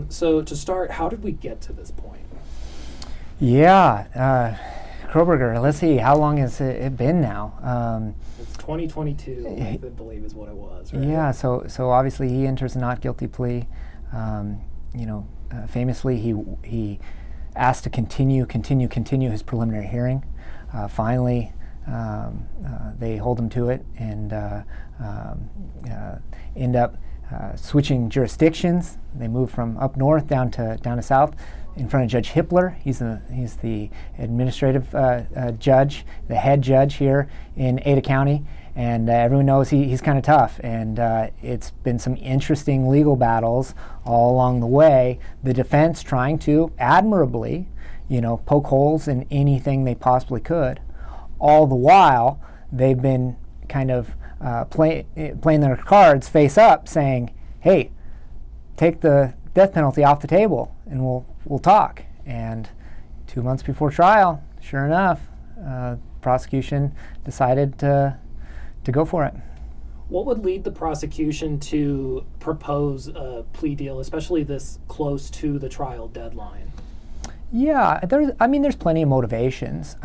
So to start, how did we get to this point? Yeah, Kohberger, let's see, how long has it been now? It's 2022, I believe is what it was, right? Yeah, so obviously he enters a not guilty plea. Famously he asked to continue his preliminary hearing. Finally, they hold him to it and end up switching jurisdictions. They move from up north down to south in front of Judge Hippler. He's the administrative judge, the head judge here in Ada County, and everyone knows he's kind of tough. And it's been some interesting legal battles all along the way. The defense trying to admirably, poke holes in anything they possibly could. All the while, they've been kind of playing their cards face up, saying, "Hey, take the death penalty off the table, and we'll talk." And 2 months before trial, sure enough, prosecution decided to go for it. What would lead the prosecution to propose a plea deal, especially this close to the trial deadline? Yeah, there's plenty of motivations.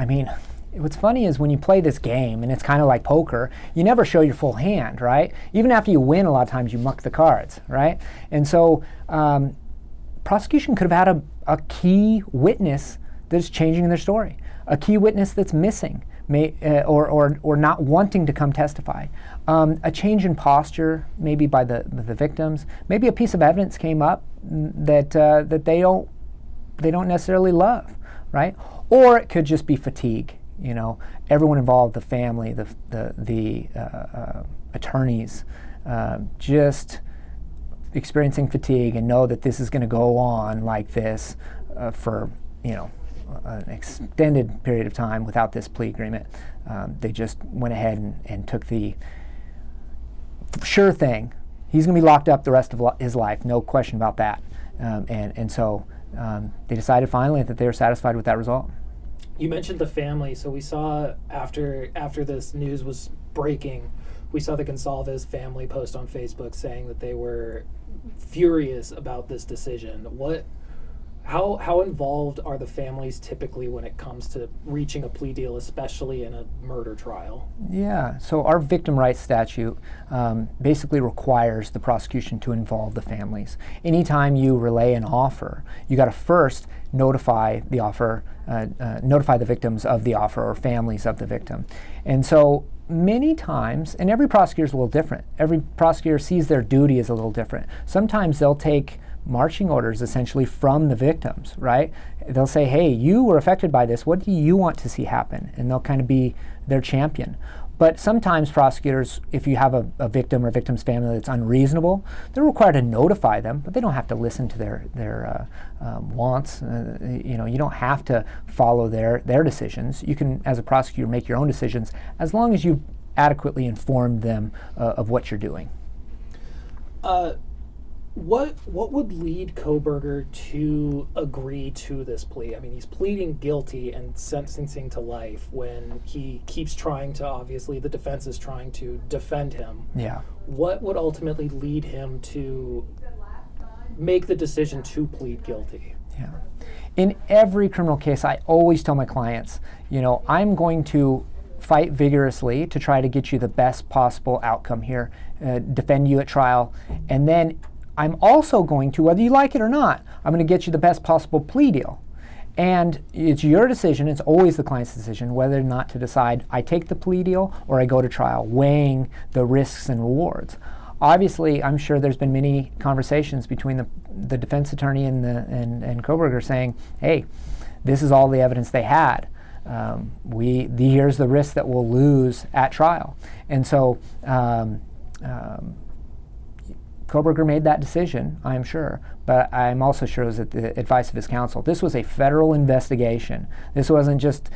What's funny is when you play this game, and it's kind of like poker, you never show your full hand, right? Even after you win, a lot of times you muck the cards, right? And so prosecution could have had a key witness that's changing their story, a key witness that's missing, or not wanting to come testify, a change in posture maybe by the victims, maybe a piece of evidence came up that they don't necessarily love, right? Or it could just be fatigue. Everyone involved, the family, the attorneys, just experiencing fatigue and know that this is going to go on like this for an extended period of time without this plea agreement. They just went ahead and took the sure thing. He's going to be locked up the rest of his life, no question about that. And so they decided finally that they were satisfied with that result. You mentioned the family, so we saw after this news was breaking, we saw the Gonsalves family post on Facebook saying that they were furious about this decision. How involved are the families typically when it comes to reaching a plea deal, especially in a murder trial? Yeah, so our victim rights statute basically requires the prosecution to involve the families. Anytime you relay an offer, you got to first notify the offer, notify the victims of the offer or families of the victim. And so many times, and every prosecutor is a little different. Every prosecutor sees their duty as a little different. Sometimes they'll take marching orders essentially from the victims, right? They'll say, "Hey, you were affected by this. What do you want to see happen?" And they'll kind of be their champion. But sometimes prosecutors, if you have a victim or victim's family that's unreasonable, they're required to notify them, but they don't have to listen to their wants. You don't have to follow their decisions. You can, as a prosecutor, make your own decisions as long as you adequately inform them of what you're doing. What would lead Kohberger to agree to this plea? He's pleading guilty and sentencing to life when he keeps trying to, obviously, the defense is trying to defend him. Yeah. What would ultimately lead him to make the decision to plead guilty? Yeah. In every criminal case, I always tell my clients, I'm going to fight vigorously to try to get you the best possible outcome here, defend you at trial, and then I'm also going to, whether you like it or not, I'm going to get you the best possible plea deal. And it's your decision, it's always the client's decision, whether or not to decide I take the plea deal or I go to trial, weighing the risks and rewards. Obviously, I'm sure there's been many conversations between the defense attorney and Kohberger saying, "Hey, this is all the evidence they had. Here's the risk that we'll lose at trial." And so Kohberger made that decision, I'm sure, but I'm also sure it was at the advice of his counsel. This was a federal investigation. This wasn't just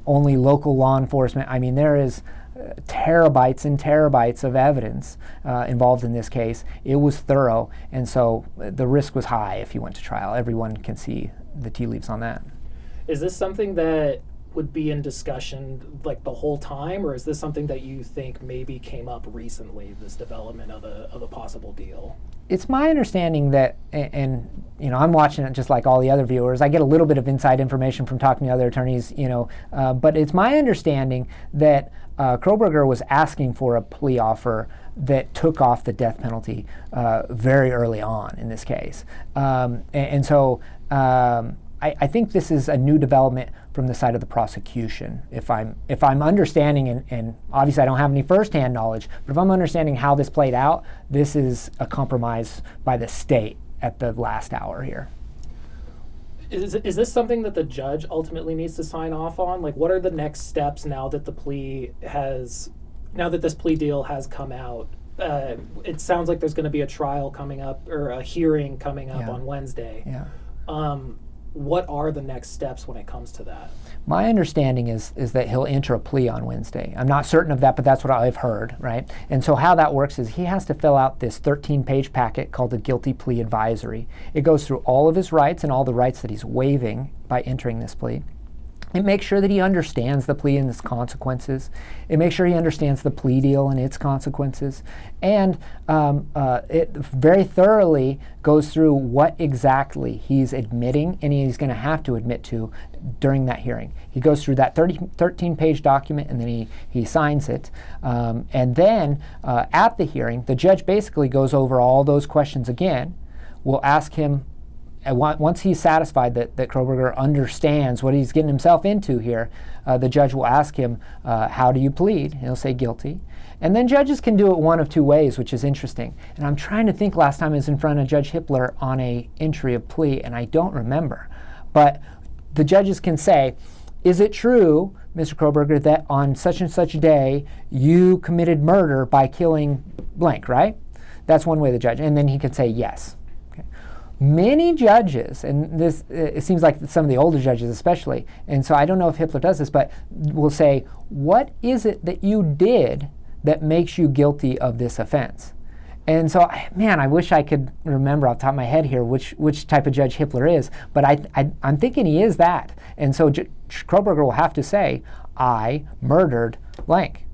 only local law enforcement. There is terabytes and terabytes of evidence involved in this case. It was thorough, and so the risk was high if you went to trial. Everyone can see the tea leaves on that. Is this something that would be in discussion like the whole time, or is this something that you think maybe came up recently, this development of a possible deal? It's my understanding that, and I'm watching it just like all the other viewers. I get a little bit of inside information from talking to other attorneys, but it's my understanding that Kohberger was asking for a plea offer that took off the death penalty very early on in this case. So I think this is a new development from the side of the prosecution. If I'm understanding, and obviously I don't have any firsthand knowledge, but if I'm understanding how this played out, this is a compromise by the state at the last hour here. Is this something that the judge ultimately needs to sign off on? Like, what are the next steps now that this plea deal has come out? It sounds like there's going to be a trial coming up, or a hearing coming up on Wednesday. Yeah. What are the next steps when it comes to that? My understanding is that he'll enter a plea on Wednesday. I'm not certain of that, but that's what I've heard, right? And so how that works is he has to fill out this 13-page packet called the guilty plea advisory. It goes through all of his rights and all the rights that he's waiving by entering this plea. It makes sure that he understands the plea and its consequences. It makes sure he understands the plea deal and its consequences. And it very thoroughly goes through what exactly he's admitting and he's going to have to admit to during that hearing. He goes through that 13-page document, and then he signs it. And then at the hearing, the judge basically goes over all those questions again. We'll ask him, once he's satisfied that Kohberger understands what he's getting himself into here, the judge will ask him, how do you plead? He'll say guilty. And then judges can do it one of two ways, which is interesting. And I'm trying to think last time I was in front of Judge Hippler on a entry of plea, and I don't remember. But the judges can say, is it true, Mr. Kohberger, that on such and such a day you committed murder by killing blank, right? That's one way the judge, and then he can say yes. Many judges, and this it seems like some of the older judges especially, and so I don't know if Hippler does this, but will say, what is it that you did that makes you guilty of this offense? And so, man, I wish I could remember off the top of my head here which type of judge Hippler is, but I'm thinking he is that. And so Kohberger will have to say, I murdered blank.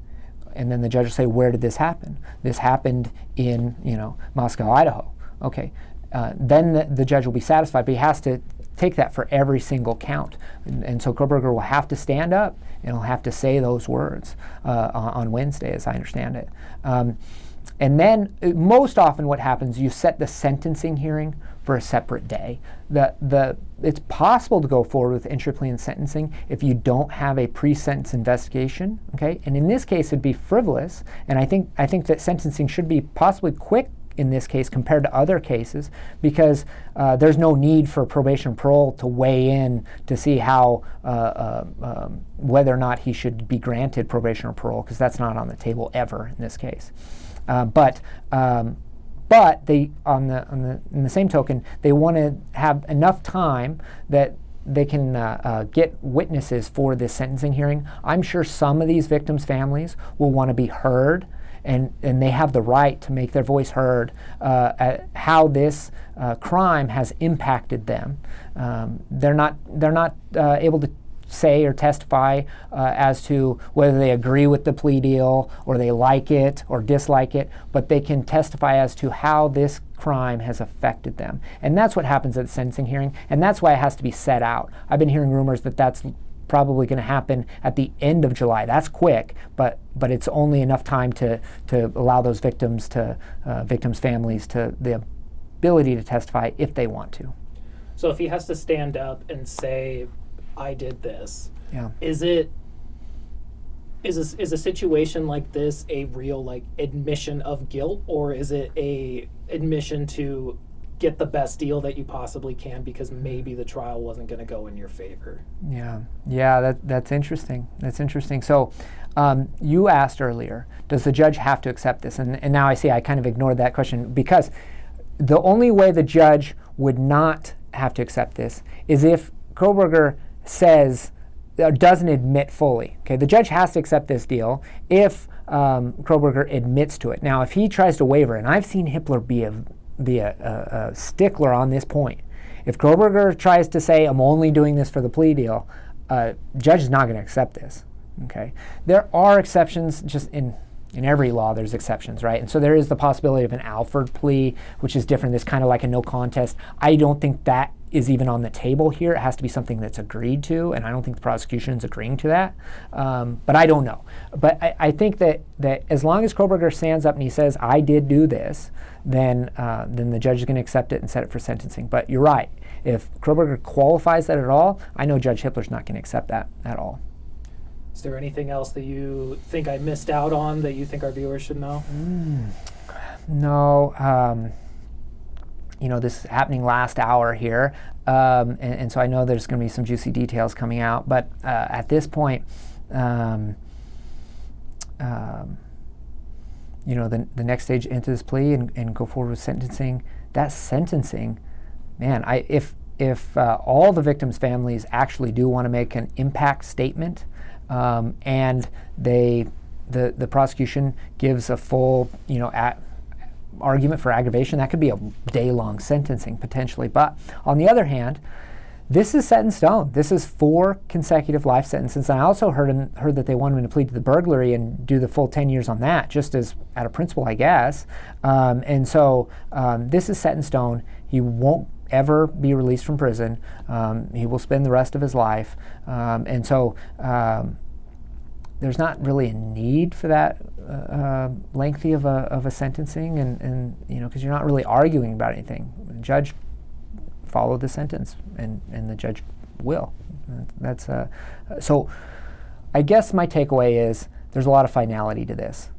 And then the judge will say, where did this happen? This happened in, Moscow, Idaho. Okay. Then the judge will be satisfied, but he has to take that for every single count. And so Kohberger will have to stand up and he'll have to say those words on Wednesday, as I understand it. And then most often what happens, you set the sentencing hearing for a separate day. It's possible to go forward with entry plea and sentencing if you don't have a pre-sentence investigation, okay? And in this case, it'd be frivolous, and I think that sentencing should be possibly quick in this case compared to other cases, because there's no need for probation and parole to weigh in to see how whether or not he should be granted probation or parole, because that's not on the table ever in this case. But they in the same token, they want to have enough time that they can get witnesses for this sentencing hearing. I'm sure some of these victims' families will want to be heard, and they have the right to make their voice heard at how this crime has impacted them. They're not able to say or testify as to whether they agree with the plea deal or they like it or dislike it, but they can testify as to how this crime has affected them. And that's what happens at the sentencing hearing, and that's why it has to be set out. I've been hearing rumors that that's probably going to happen at the end of July. That's quick, but it's only enough time to allow those victims' families to the ability to testify if they want to. So if he has to stand up and say, I did this, yeah. Is a situation like this a real admission of guilt, or is it a admission to get the best deal that you possibly can because maybe the trial wasn't going to go in your favor? Yeah, that's interesting. That's interesting. So you asked earlier, does the judge have to accept this? And now I see I kind of ignored that question, because the only way the judge would not have to accept this is if Kohberger says, doesn't admit fully. Okay, the judge has to accept this deal if Kohberger admits to it. Now, if he tries to waiver, and I've seen Hippler be a stickler on this point. If Kohberger tries to say, I'm only doing this for the plea deal, judge is not going to accept this. Okay, there are exceptions. Just in every law, there's exceptions, right? And so there is the possibility of an Alford plea, which is different. It's kind of like a no contest. I don't think that is even on the table here. It has to be something that's agreed to, and I don't think the prosecution is agreeing to that. But I don't know. But I think that as long as Kohberger stands up and he says, I did do this, then the judge is going to accept it and set it for sentencing. But you're right. If Kohberger qualifies that at all, I know Judge Hippler's not going to accept that at all. Is there anything else that you think I missed out on that you think our viewers should know? No. This is happening last hour here, and so I know there's going to be some juicy details coming out. But at this point, the next stage into this plea and go forward with sentencing. That sentencing, man, if all the victims' families actually do want to make an impact statement, and the prosecution gives a full, argument for aggravation, that could be a day-long sentencing potentially. But on the other hand, this is set in stone. This is 4 consecutive life sentences. And I also heard that they wanted him to plead to the burglary and do the full 10 years on that, just as out of principle, I guess. And so this is set in stone. He won't ever be released from prison. He will spend the rest of his life. And so there's not really a need for that lengthy of a sentencing, and because you're not really arguing about anything. The judge followed the sentence, and the judge will. That's so. I guess my takeaway is there's a lot of finality to this.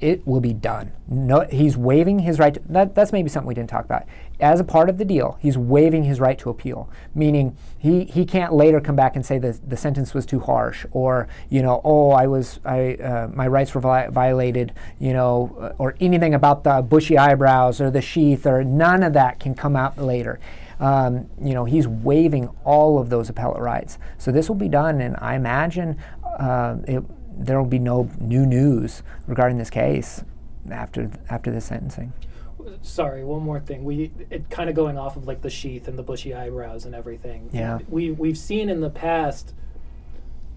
It will be done. No, he's waiving his right to, that's maybe something we didn't talk about. As a part of the deal, he's waiving his right to appeal, meaning he can't later come back and say that the sentence was too harsh, or my rights were violated, or anything about the bushy eyebrows or the sheath, or none of that can come out later. He's waiving all of those appellate rights. So this will be done, and I imagine there will be no new news regarding this case after this sentencing. Sorry, one more thing. It kind of going off of like the sheath and the bushy eyebrows and everything. Yeah. We've seen in the past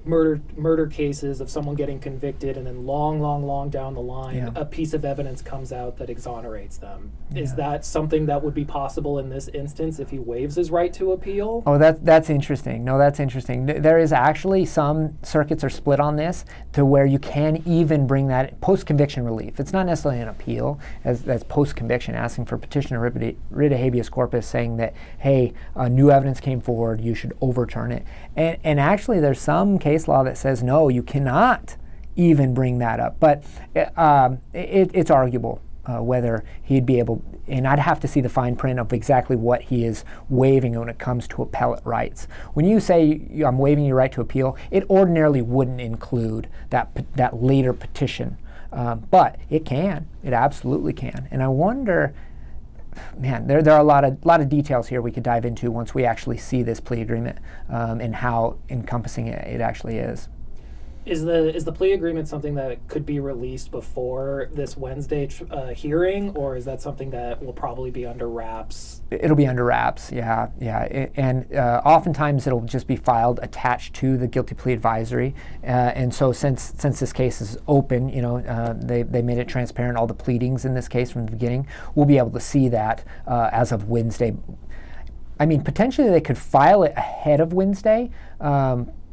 murder cases of someone getting convicted, and then long down the line, a piece of evidence comes out that exonerates them. Yeah. Is that something that would be possible in this instance if he waives his right to appeal? Oh, that's interesting. No, that's interesting. There is actually, some circuits are split on this to where you can even bring that post-conviction relief. It's not necessarily an appeal, that's post-conviction, asking for petition of writ of habeas corpus, saying that, hey, new evidence came forward, you should overturn it. And actually there's some case law that says no, you cannot even bring that up. But it's arguable whether he'd be able, and I'd have to see the fine print of exactly what he is waiving when it comes to appellate rights. When you say I'm waiving your right to appeal, it ordinarily wouldn't include that later petition. But it can. It absolutely can. And I wonder, man, there are a lot of details here we could dive into once we actually see this plea agreement and how encompassing it actually is. Is the plea agreement something that could be released before this Wednesday hearing, or is that something that will probably be under wraps? It'll be under wraps, yeah. And oftentimes it'll just be filed attached to the guilty plea advisory. And so since this case is open, they made it transparent, all the pleadings in this case from the beginning, we'll be able to see that as of Wednesday. I mean, potentially they could file it ahead of Wednesday,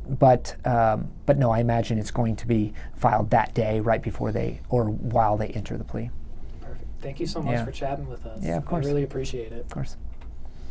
but no, I imagine it's going to be filed that day, right before or while they enter the plea. Perfect. Thank you so much for chatting with us. Yeah, of course. I really appreciate it. Of course.